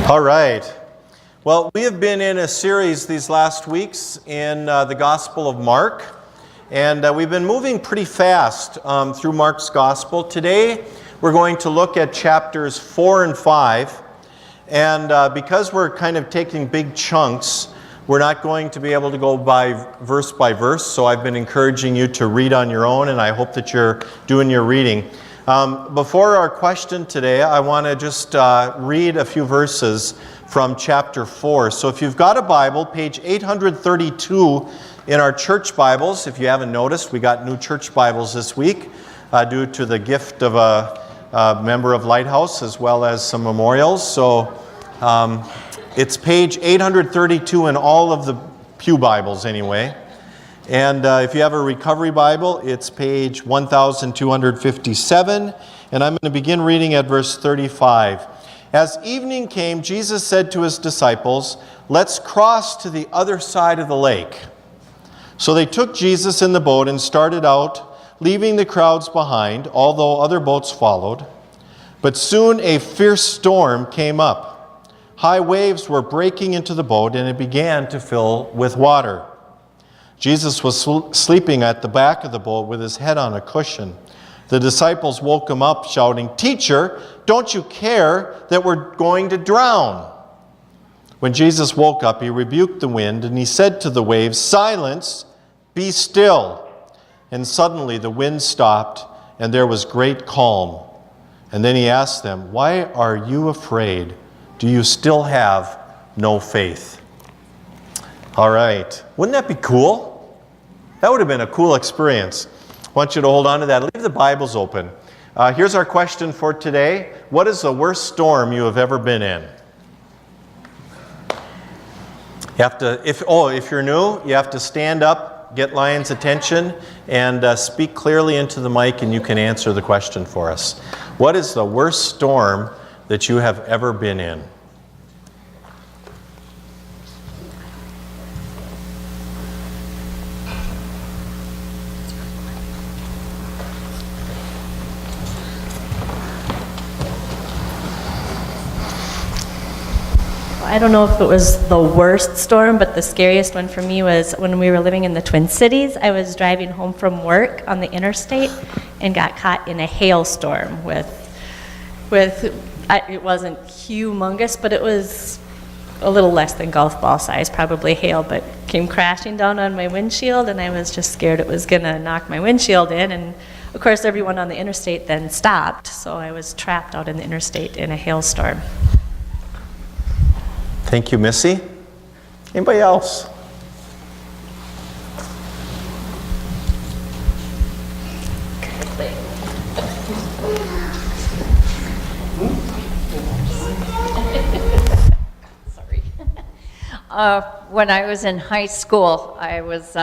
All right. Well, we have been in a series these last weeks in the Gospel of Mark, and we've been moving pretty fast through Mark's Gospel. Today, we're going to look at chapters 4 and 5, and because we're kind of taking big chunks, we're not going to be able to go by verse, so I've been encouraging you to read on your own, and I hope that you're doing your reading. Before our question today, I want to just read a few verses from chapter 4. So if you've got a Bible, page 832 in our church Bibles. If you haven't noticed, we got new church Bibles this week due to the gift of a member of Lighthouse as well as some memorials. So it's page 832 in all of the pew Bibles anyway. And if you have a Recovery Bible, it's page 1257, and I'm going to begin reading at verse 35. As evening came, Jesus said to his disciples, "Let's cross to the other side of the lake." So they took Jesus in the boat and started out, leaving the crowds behind, although other boats followed. But soon a fierce storm came up. High waves were breaking into the boat, and it began to fill with water. Jesus was sleeping at the back of the boat with his head on a cushion. The disciples woke him up, shouting, "Teacher, don't you care that we're going to drown?" When Jesus woke up, he rebuked the wind, and he said to the waves, "Silence, be still." And suddenly the wind stopped, and there was great calm. And then he asked them, "Why are you afraid? Do you still have no faith?" All right. Wouldn't that be cool? That would have been a cool experience. I want you to hold on to that. Leave the Bibles open. Here's our question for today. What is the worst storm you have ever been in? You have to, if you're new, you have to stand up, get Lion's attention, and speak clearly into the mic, and you can answer the question for us. What is the worst storm that you have ever been in? I don't know if it was the worst storm, but the scariest one for me was when we were living in the Twin Cities. I was driving home from work on the interstate and got caught in a hailstorm it wasn't humongous, but it was a little less than golf ball size, probably hail, but came crashing down on my windshield, and I was just scared it was going to knock my windshield in. And of course, everyone on the interstate then stopped, so I was trapped out in the interstate in a hailstorm. Thank you, Missy. Anybody else? Sorry. When I was in high school, I was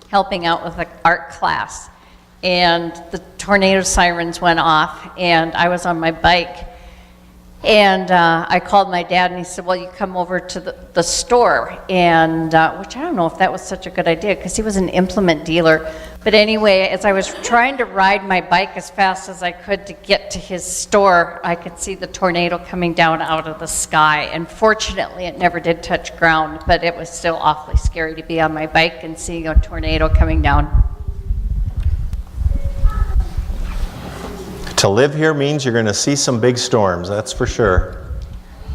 helping out with an art class, and the tornado sirens went off, and I was on my bike. And I called my dad, and he said, "Well, you come over to the store," and which I don't know if that was such a good idea, because he was an implement dealer. But anyway, as I was trying to ride my bike as fast as I could to get to his store, I could see the tornado coming down out of the sky. And fortunately, it never did touch ground, but it was still awfully scary to be on my bike and seeing a tornado coming down. To live here means you're going to see some big storms, that's for sure.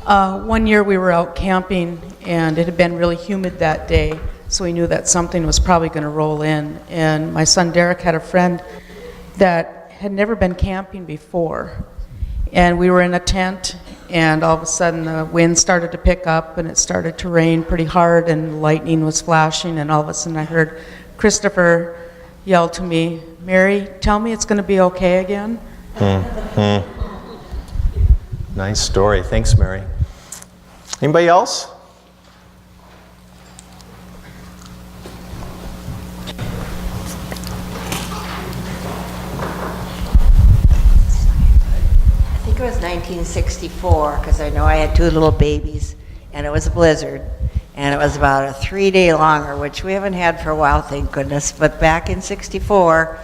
One year we were out camping, and it had been really humid that day, so we knew that something was probably going to roll in. And my son Derek had a friend that had never been camping before. And we were in a tent, and all of a sudden the wind started to pick up, and it started to rain pretty hard, and lightning was flashing, and all of a sudden I heard Christopher yell to me, "Mary, tell me it's going to be okay again." Nice story. Thanks, Mary. Anybody else? I think it was 1964, because I know I had two little babies, and it was a blizzard, and it was about a 3-day longer, which we haven't had for a while, thank goodness. But back in '64,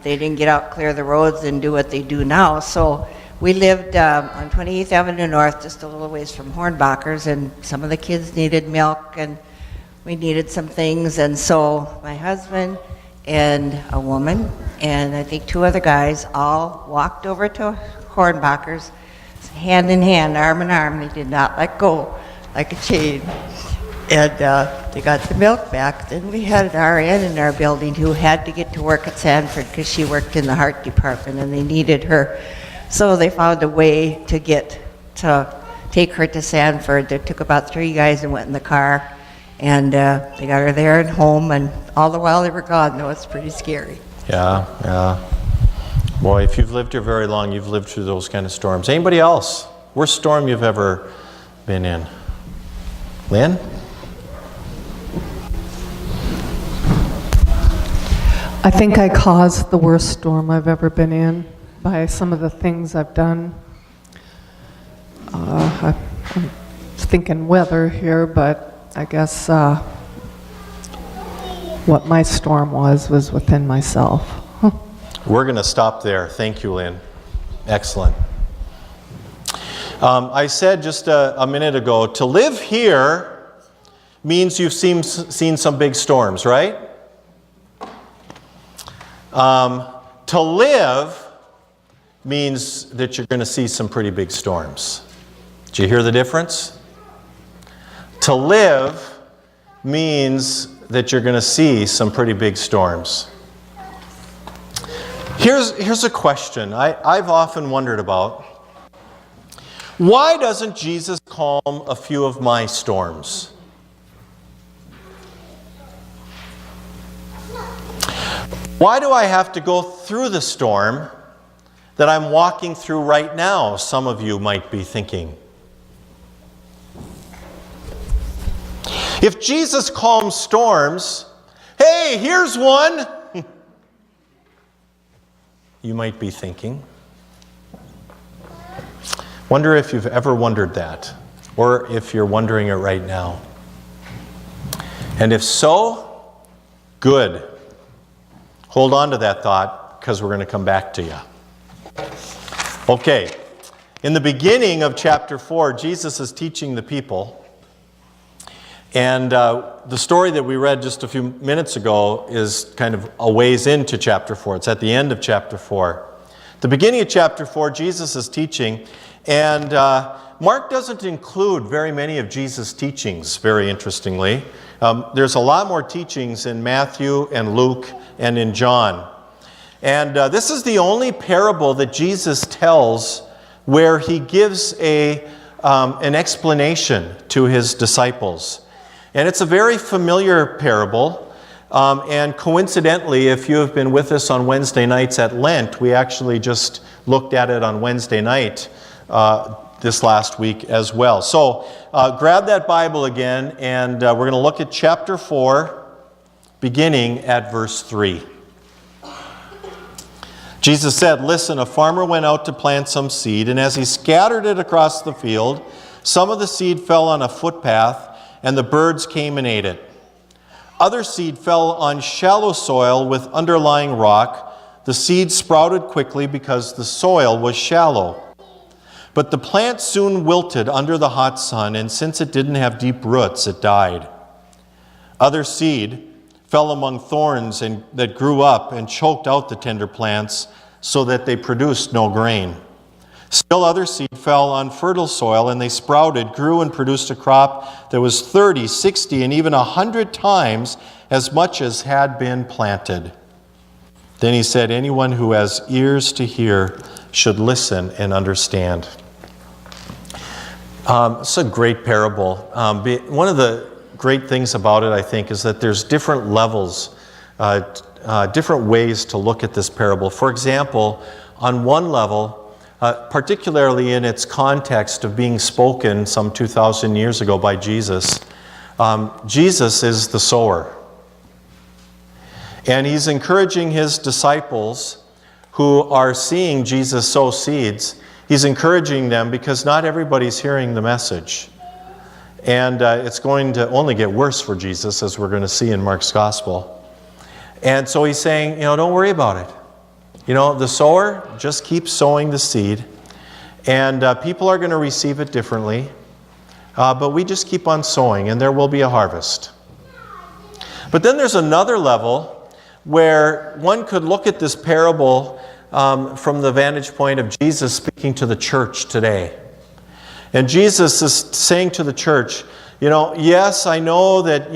they didn't get out, clear the roads, and do what they do now. So we lived on 28th Avenue North, just a little ways from Hornbacher's, and some of the kids needed milk, and we needed some things, and so my husband and a woman, and I think 2 other guys, all walked over to Hornbacher's, hand in hand, arm in arm. They did not let go like a chain. And they got the milk back. Then we had an RN in our building who had to get to work at Sanford because she worked in the heart department and they needed her. So they found a way to take her to Sanford. They took about 3 guys and went in the car, and they got her there and home, and all the while they were gone, though it's pretty scary. Yeah, yeah. Boy, if you've lived here very long, you've lived through those kind of storms. Anybody else? Worst storm you've ever been in? Lynn? I think I caused the worst storm I've ever been in by some of the things I've done. I'm thinking weather here, but I guess what my storm was within myself. We're going to stop there. Thank you, Lynn. Excellent. I said just a minute ago, to live here means you've seen some big storms, right? To live means that you're going to see some pretty big storms. Do you hear the difference? To live means that you're going to see some pretty big storms. Here's a question I've often wondered about. Why doesn't Jesus calm a few of my storms? Why do I have to go through the storm that I'm walking through right now? Some of you might be thinking. If Jesus calms storms, hey, here's one, you might be thinking. Wonder if you've ever wondered that, or if you're wondering it right now. And if so, good. Hold on to that thought, because we're going to come back to you. Okay, in the beginning of chapter 4, Jesus is teaching the people. And the story that we read just a few minutes ago is kind of a ways into chapter 4. It's at the end of chapter 4. The beginning of chapter 4, Jesus is teaching, and Mark doesn't include very many of Jesus' teachings, very interestingly. There's a lot more teachings in Matthew and Luke and in John. And this is the only parable that Jesus tells where he gives an explanation to his disciples. And it's a very familiar parable. And coincidentally, if you have been with us on Wednesday nights at Lent, we actually just looked at it on Wednesday night this last week as well. So grab that Bible again, and we're going to look at chapter 4, beginning at verse 3. Jesus said, "Listen, a farmer went out to plant some seed, and as he scattered it across the field, some of the seed fell on a footpath, and the birds came and ate it. Other seed fell on shallow soil with underlying rock. The seed sprouted quickly because the soil was shallow. But the plant soon wilted under the hot sun, and since it didn't have deep roots, it died. Other seed fell among thorns that grew up and choked out the tender plants so that they produced no grain. Still other seed fell on fertile soil, and they sprouted, grew, and produced a crop that was 30, 60, and even 100 times as much as had been planted." Then he said, "Anyone who has ears to hear should listen and understand." It's a great parable. One of the great things about it, I think, is that there's different levels, different ways to look at this parable. For example, on one level, particularly in its context of being spoken some 2,000 years ago by Jesus, Jesus is the sower. And he's encouraging his disciples who are seeing Jesus sow seeds. He's encouraging them because not everybody's hearing the message. And it's going to only get worse for Jesus, as we're going to see in Mark's gospel. And so he's saying, don't worry about it. The sower just keeps sowing the seed. And people are going to receive it differently. But we just keep on sowing, and there will be a harvest. But then there's another level where one could look at this parable from the vantage point of Jesus speaking to the church today. And Jesus is saying to the church, yes, I know that,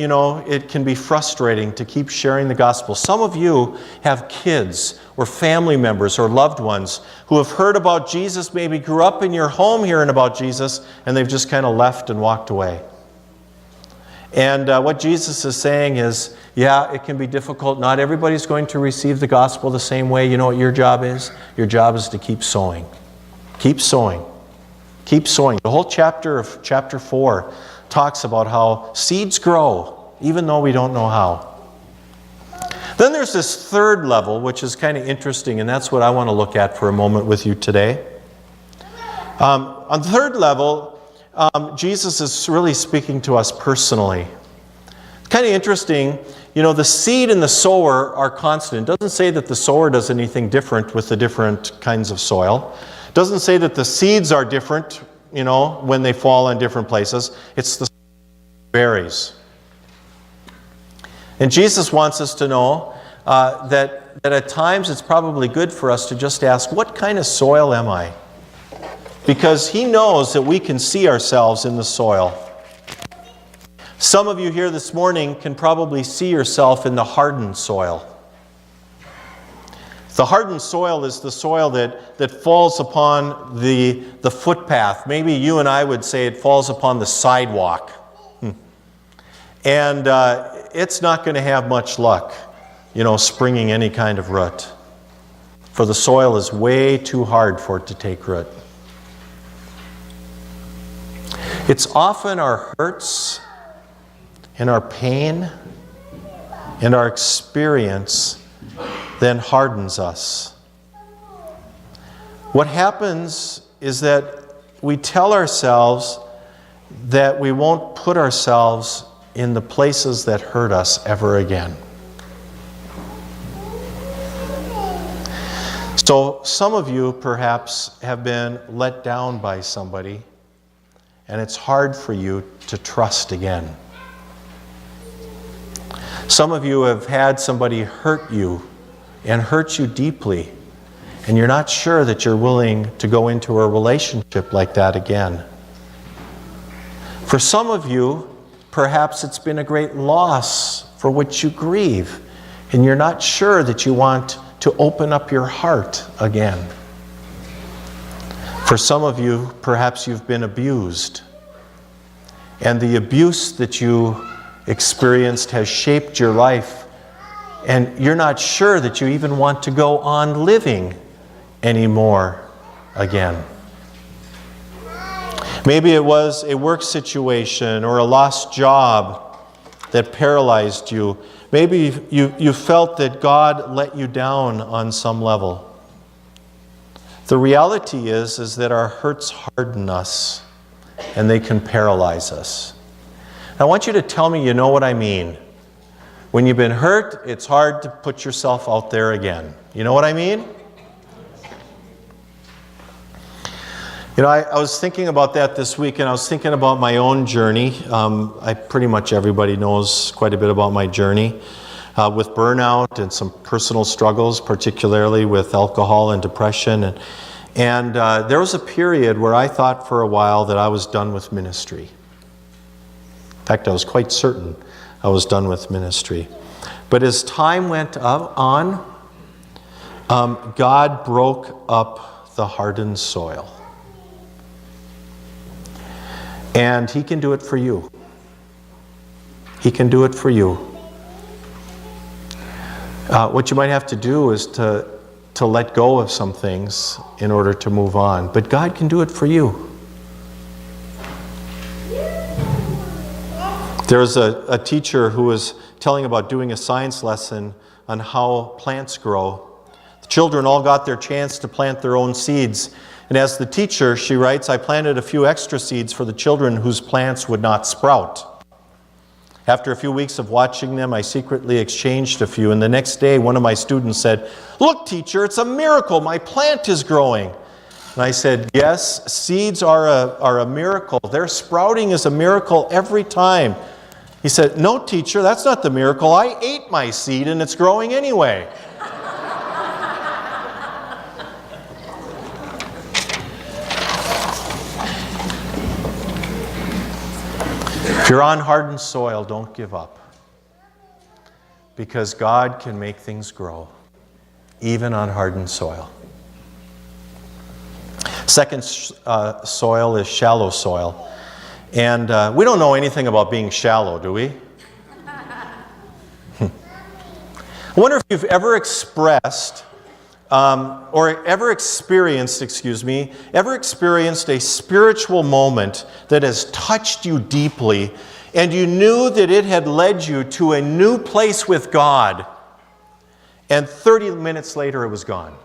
it can be frustrating to keep sharing the gospel. Some of you have kids or family members or loved ones who have heard about Jesus, maybe grew up in your home hearing about Jesus, and they've just kind of left and walked away. And what Jesus is saying is, yeah, it can be difficult. Not everybody's going to receive the gospel the same way. You know what your job is? Your job is to keep sowing. Keep sowing. Keep sowing. The whole chapter of chapter 4 talks about how seeds grow, even though we don't know how. Then there's this third level, which is kind of interesting, and that's what I want to look at for a moment with you today. On the third level, Jesus is really speaking to us personally. It's kind of interesting, the seed and the sower are constant. It doesn't say that the sower does anything different with the different kinds of soil. It doesn't say that the seeds are different, when they fall in different places. It's the varies. And Jesus wants us to know that at times it's probably good for us to just ask, what kind of soil am I? Because He knows that we can see ourselves in the soil. Some of you here this morning can probably see yourself in the hardened soil. The hardened soil is the soil that falls upon the footpath. Maybe you and I would say it falls upon the sidewalk. And it's not going to have much luck, springing any kind of root. For the soil is way too hard for it to take root. It's often our hurts and our pain and our experience then hardens us. What happens is that we tell ourselves that we won't put ourselves in the places that hurt us ever again. So some of you perhaps have been let down by somebody, and it's hard for you to trust again. Some of you have had somebody hurt you and hurt you deeply, and you're not sure that you're willing to go into a relationship like that again. For some of you, perhaps it's been a great loss for which you grieve, and you're not sure that you want to open up your heart again. For some of you, perhaps you've been abused, and the abuse that you experienced has shaped your life, and you're not sure that you even want to go on living anymore again. Maybe it was a work situation or a lost job that paralyzed you. Maybe you felt that God let you down on some level. The reality is that our hurts harden us and they can paralyze us. I want you to tell me you know what I mean. When you've been hurt, it's hard to put yourself out there again. You know what I mean? I was thinking about that this week, and I was thinking about my own journey. Pretty much everybody knows quite a bit about my journey with burnout and some personal struggles, particularly with alcohol and depression. And there was a period where I thought for a while that I was done with ministry. In fact, I was quite certain I was done with ministry. But as time went on, God broke up the hardened soil. And He can do it for you. He can do it for you. What you might have to do is to let go of some things in order to move on. But God can do it for you. There was a teacher who was telling about doing a science lesson on how plants grow. The children all got their chance to plant their own seeds. And as the teacher, she writes, I planted a few extra seeds for the children whose plants would not sprout. After a few weeks of watching them, I secretly exchanged a few. And the next day, one of my students said, "Look, teacher, it's a miracle. My plant is growing." And I said, yes, seeds are a miracle. Their sprouting is a miracle every time. He said, no, teacher, that's not the miracle. I ate my seed and it's growing anyway. If you're on hardened soil, don't give up. Because God can make things grow, even on hardened soil. Second soil is shallow soil. And we don't know anything about being shallow, do we? I wonder if you've ever experienced a spiritual moment that has touched you deeply, and you knew that it had led you to a new place with God, and 30 minutes later it was gone.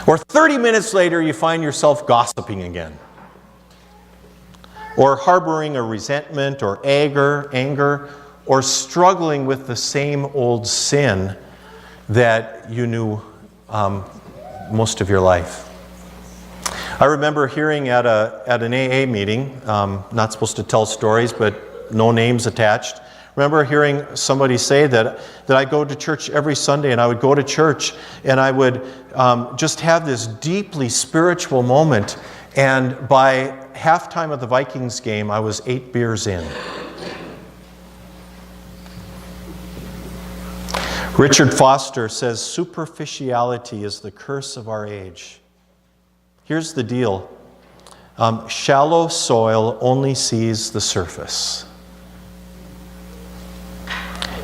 Or 30 minutes later you find yourself gossiping again, or harboring a resentment or anger, or struggling with the same old sin that you knew most of your life. I remember hearing at an AA meeting, not supposed to tell stories, but no names attached. Remember hearing somebody say that I go to church every Sunday, and I would go to church and I would just have this deeply spiritual moment, and by halftime of the Vikings game I was 8 beers in. Richard Foster says, superficiality is the curse of our age. Here's the deal. Shallow soil only sees the surface.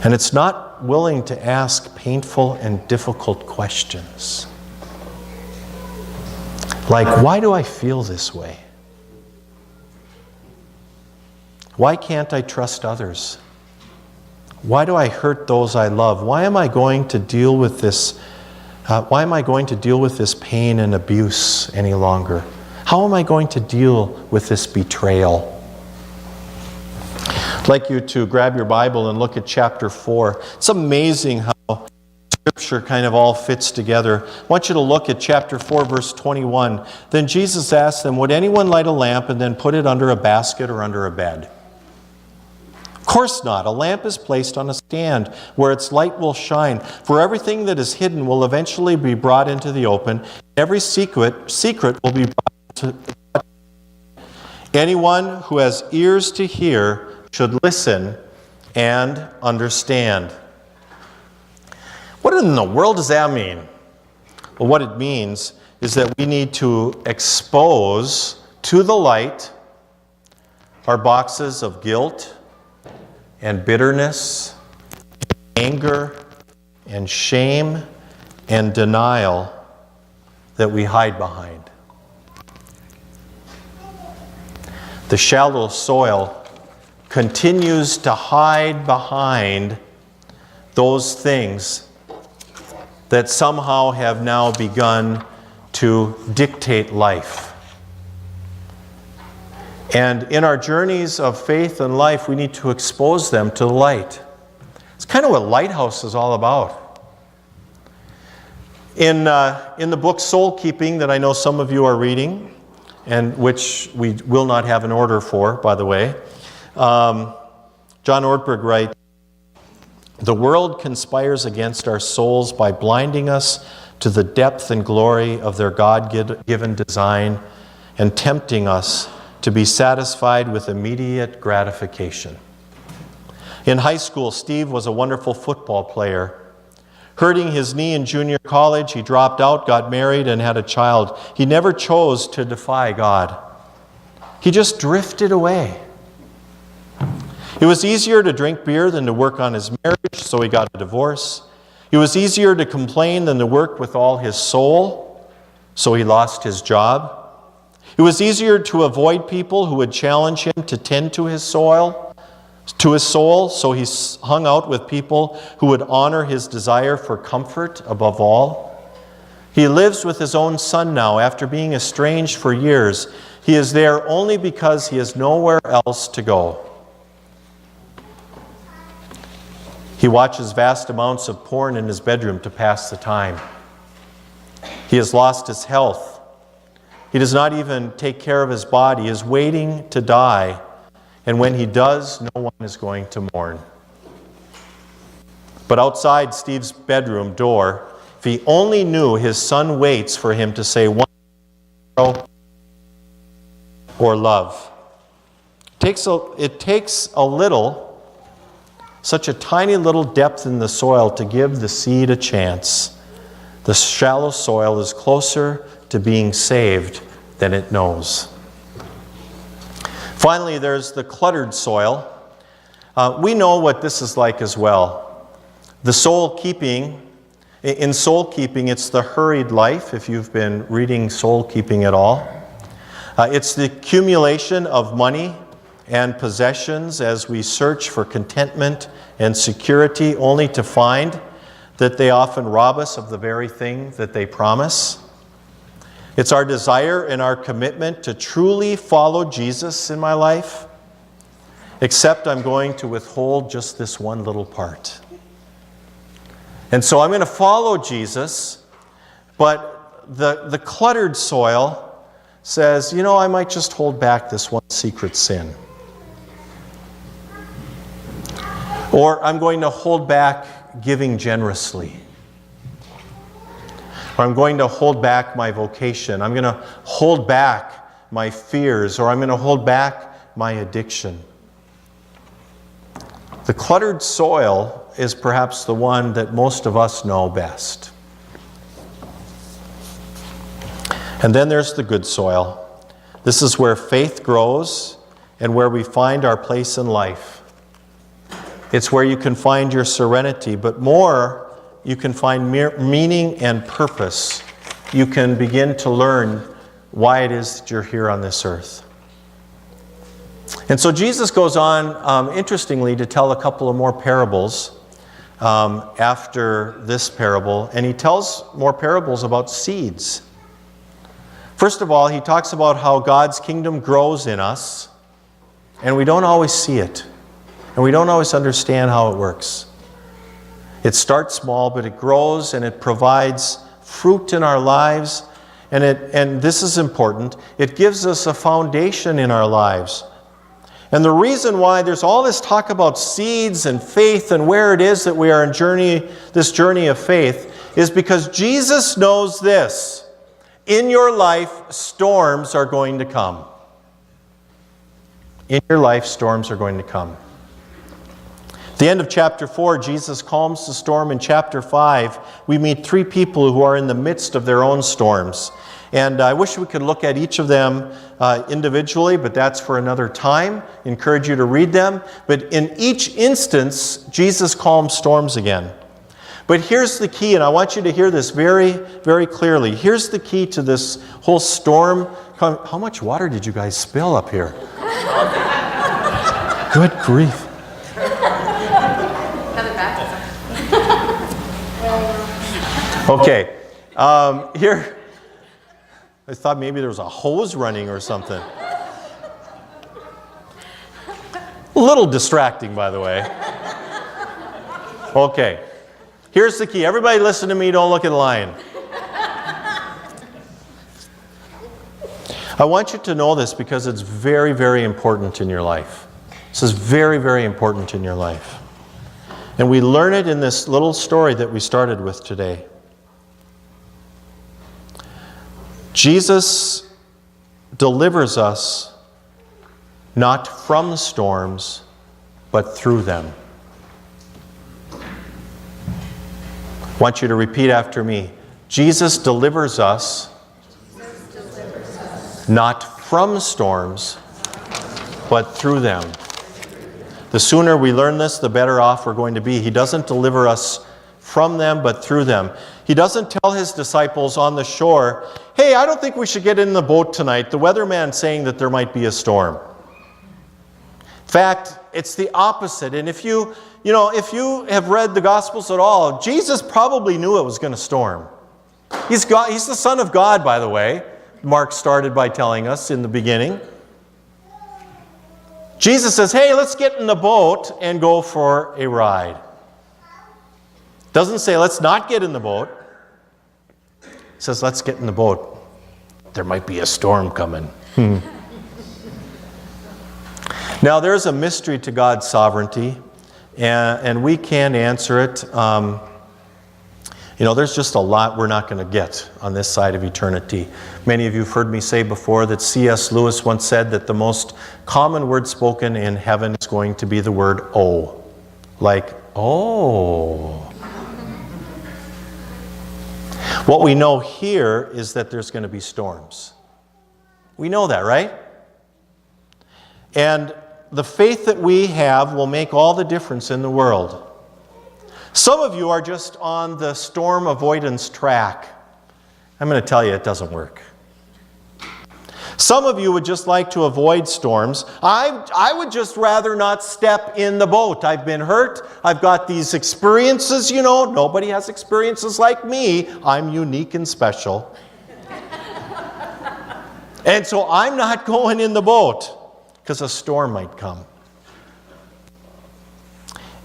And it's not willing to ask painful and difficult questions. Like, why do I feel this way? Why can't I trust others? Why do I hurt those I love? Why am I going to deal with this? Why am I going to deal with this pain and abuse any longer? How am I going to deal with this betrayal? I'd like you to grab your Bible and look at chapter 4. It's amazing how Scripture kind of all fits together. I want you to look at chapter 4, verse 21. Then Jesus asked them, would anyone light a lamp and then put it under a basket or under a bed? Of course not. A lamp is placed on a stand where its light will shine. For everything that is hidden will eventually be brought into the open. Every secret will be brought to anyone who has ears to hear should listen and understand. What in the world does that mean? Well, what it means is that we need to expose to the light our boxes of guilt and bitterness, anger and shame and denial that we hide behind. The shallow soil continues to hide behind those things that somehow have now begun to dictate life. And in our journeys of faith and life, we need to expose them to the light. It's kind of what Lighthouse is all about. In the book Soul Keeping that I know some of you are reading, and which we will not have an order for, by the way, John Ortberg writes, the world conspires against our souls by blinding us to the depth and glory of their God-given design and tempting us to be satisfied with immediate gratification. In high school, Steve was a wonderful football player. Hurting his knee in junior college, he dropped out, got married, and had a child. He never chose to defy God. He just drifted away. It was easier to drink beer than to work on his marriage, so he got a divorce. It was easier to complain than to work with all his soul, so he lost his job. It was easier to avoid people who would challenge him to tend to his soul, so he hung out with people who would honor his desire for comfort above all. He lives with his own son now after being estranged for years. He is there only because he has nowhere else to go. He watches vast amounts of porn in his bedroom to pass the time. He has lost his health. He does not even take care of his body. He is waiting to die. And when he does, no one is going to mourn. But outside Steve's bedroom door, if he only knew his son waits for him to say one word or love. It takes a little, such a tiny little depth in the soil to give the seed a chance. The shallow soil is closer to being saved than it knows. Finally, there's the cluttered soil. We know what this is like as well. In soul keeping, it's the hurried life, if you've been reading soul keeping at all. It's the accumulation of money and possessions as we search for contentment and security, only to find that they often rob us of the very thing that they promise. It's our desire and our commitment to truly follow Jesus in my life, except I'm going to withhold just this one little part. And so I'm going to follow Jesus, but the cluttered soil says, I might just hold back this one secret sin. Or I'm going to hold back giving generously. Or I'm going to hold back my vocation. I'm going to hold back my fears, or I'm going to hold back my addiction. The cluttered soil is perhaps the one that most of us know best. And then there's the good soil. This is where faith grows and where we find our place in life. It's where you can find your serenity, but more, you can find meaning and purpose. You can begin to learn why it is that you're here on this earth. And so Jesus goes on, interestingly, to tell a couple of more parables after this parable, and he tells more parables about seeds. First of all, he talks about how God's kingdom grows in us, and we don't always see it, and we don't always understand how it works. It starts small, but it grows, and it provides fruit in our lives, and this is important, it gives us a foundation in our lives. And the reason why there's all this talk about seeds and faith and where it is that we are in this journey of faith is because Jesus knows this. In your life, storms are going to come. In your life, storms are going to come. At the end of chapter 4, Jesus calms the storm. In chapter 5, we meet 3 people who are in the midst of their own storms. And I wish we could look at each of them individually, but that's for another time. Encourage you to read them. But in each instance, Jesus calms storms again. But here's the key, and I want you to hear this very, very clearly. Here's the key to this whole storm. How much water did you guys spill up here? Good grief. Okay, here, I thought maybe there was a hose running or something. A little distracting, by the way. Okay, here's the key. Everybody listen to me, don't look at the lion. I want you to know this because it's very, very important in your life. This is very, very important in your life. And we learn it in this little story that we started with today. Jesus delivers us not from storms, but through them. I want you to repeat after me. Jesus delivers us not from storms, but through them. The sooner we learn this, the better off we're going to be. He doesn't deliver us from them, but through them. He doesn't tell his disciples on the shore, hey, I don't think we should get in the boat tonight. The weatherman's saying that there might be a storm. In fact, it's the opposite. And if you have read the Gospels at all, Jesus probably knew it was going to storm. He's the Son of God, by the way. Mark started by telling us in the beginning. Jesus says, hey, let's get in the boat and go for a ride. Doesn't say let's not get in the boat. says, let's get in the boat. There might be a storm coming. Now, there's a mystery to God's sovereignty, and we can't answer it. There's just a lot we're not going to get on this side of eternity. Many of you have heard me say before that C.S. Lewis once said that the most common word spoken in heaven is going to be the word "oh." Like, oh. What we know here is that there's going to be storms. We know that, right? And the faith that we have will make all the difference in the world. Some of you are just on the storm avoidance track. I'm going to tell you, it doesn't work. Some of you would just like to avoid storms. I would just rather not step in the boat. I've been hurt. I've got these experiences, Nobody has experiences like me. I'm unique and special. And so I'm not going in the boat because a storm might come.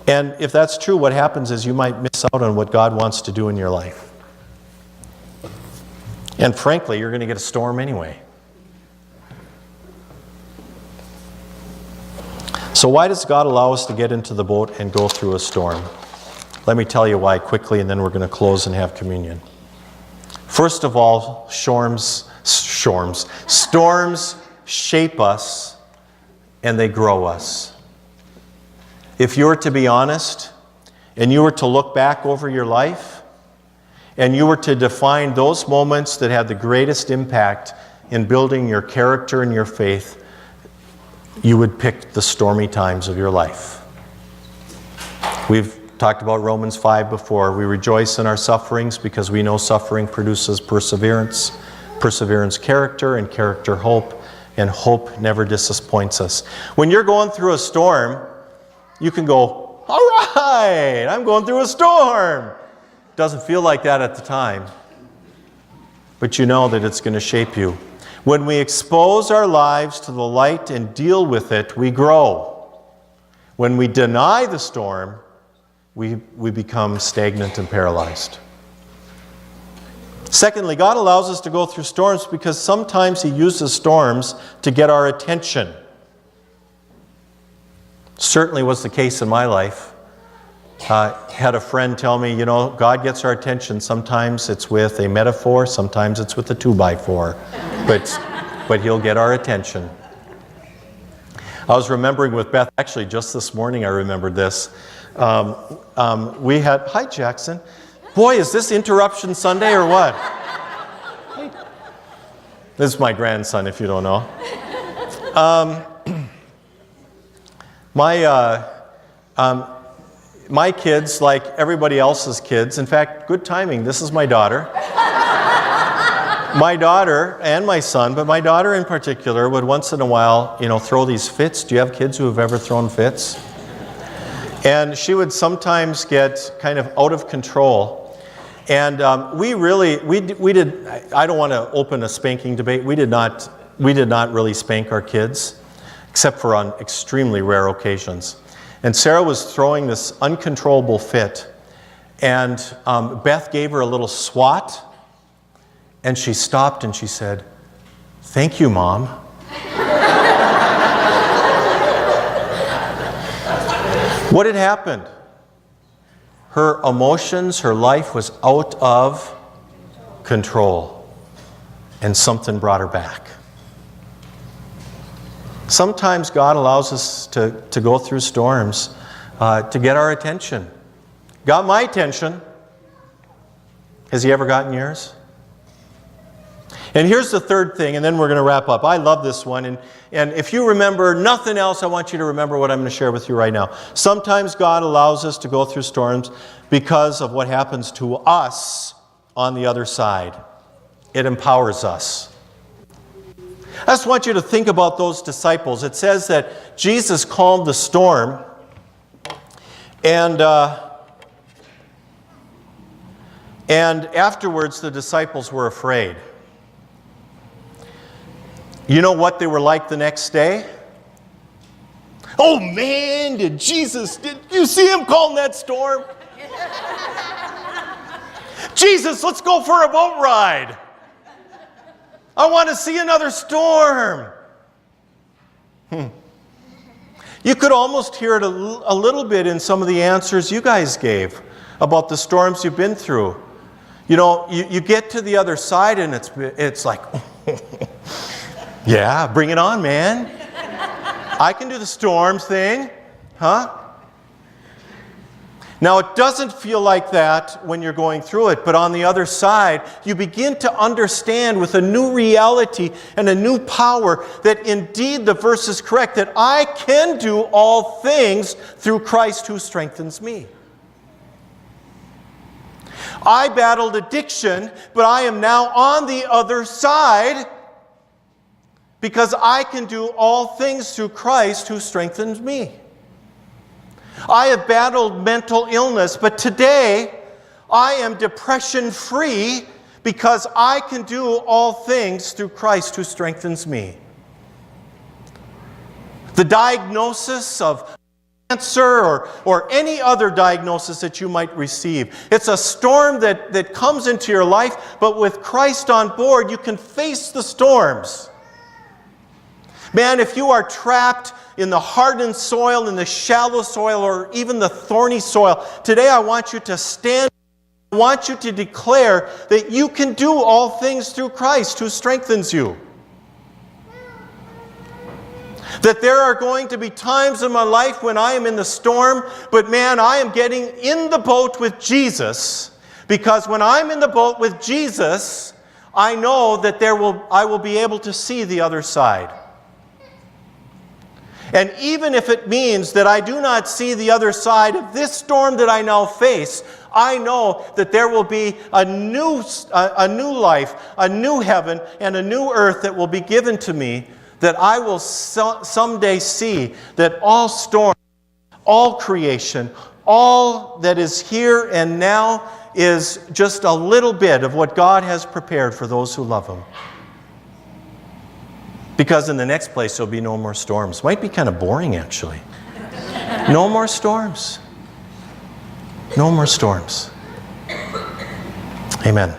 And if that's true, what happens is you might miss out on what God wants to do in your life. And frankly, you're going to get a storm anyway. So why does God allow us to get into the boat and go through a storm? Let me tell you why quickly, and then we're going to close and have communion. First of all, storms shape us and they grow us. If you were to be honest, and you were to look back over your life, and you were to define those moments that had the greatest impact in building your character and your faith, you would pick the stormy times of your life. We've talked about Romans 5 before. We rejoice in our sufferings because we know suffering produces perseverance, perseverance character, and character hope, and hope never disappoints us. When you're going through a storm, you can go, all right, I'm going through a storm. Doesn't feel like that at the time, but you know that it's going to shape you. When we expose our lives to the light and deal with it, we grow. When we deny the storm, we become stagnant and paralyzed. Secondly, God allows us to go through storms because sometimes He uses storms to get our attention. Certainly was the case in my life. Had a friend tell me, God gets our attention. Sometimes it's with a metaphor, sometimes it's with a 2x4, but He'll get our attention. I was remembering with Beth, actually just this morning I remembered this. We had, hi Jackson. Boy, is this Interruption Sunday or what? This is my grandson, if you don't know. My kids, like everybody else's kids, in fact, good timing, this is my daughter. My daughter and my son, but my daughter in particular, would once in a while, throw these fits. Do you have kids who have ever thrown fits? And she would sometimes get kind of out of control. And we did, I don't want to open a spanking debate. We did not really spank our kids, except for on extremely rare occasions. And Sarah was throwing this uncontrollable fit, and Beth gave her a little swat, and she stopped and she said, "Thank you, Mom." What had happened? Her emotions, her life was out of control, and something brought her back. Sometimes God allows us to go through storms to get our attention. Got my attention. Has He ever gotten yours? And here's the third thing, and then we're going to wrap up. I love this one, and if you remember nothing else, I want you to remember what I'm going to share with you right now. Sometimes God allows us to go through storms because of what happens to us on the other side. It empowers us. I just want you to think about those disciples. It says that Jesus calmed the storm, and afterwards the disciples were afraid. You know what they were like the next day? Oh man, did you see Him calm that storm? Jesus, let's go for a boat ride. I want to see another storm. You could almost hear it a little bit in some of the answers you guys gave about the storms you've been through. You know, you get to the other side and it's like, yeah, bring it on, man. I can do the storm thing, huh? Now, it doesn't feel like that when you're going through it, but on the other side, you begin to understand with a new reality and a new power that indeed the verse is correct, that I can do all things through Christ who strengthens me. I battled addiction, but I am now on the other side because I can do all things through Christ who strengthens me. I have battled mental illness, but today I am depression-free because I can do all things through Christ who strengthens me. The diagnosis of cancer or any other diagnosis that you might receive, it's a storm that comes into your life, but with Christ on board, you can face the storms. Man, if you are trapped in the hardened soil, in the shallow soil, or even the thorny soil, today I want you to stand. I want you to declare that you can do all things through Christ who strengthens you. That there are going to be times in my life when I am in the storm, but man, I am getting in the boat with Jesus, because when I'm in the boat with Jesus, I know that I will be able to see the other side. And even if it means that I do not see the other side of this storm that I now face, I know that there will be a new life, a new heaven, and a new earth that will be given to me, that I will someday see that all storms, all creation, all that is here and now is just a little bit of what God has prepared for those who love Him. Because in the next place, there'll be no more storms. Might be kind of boring, actually. No more storms. No more storms. Amen.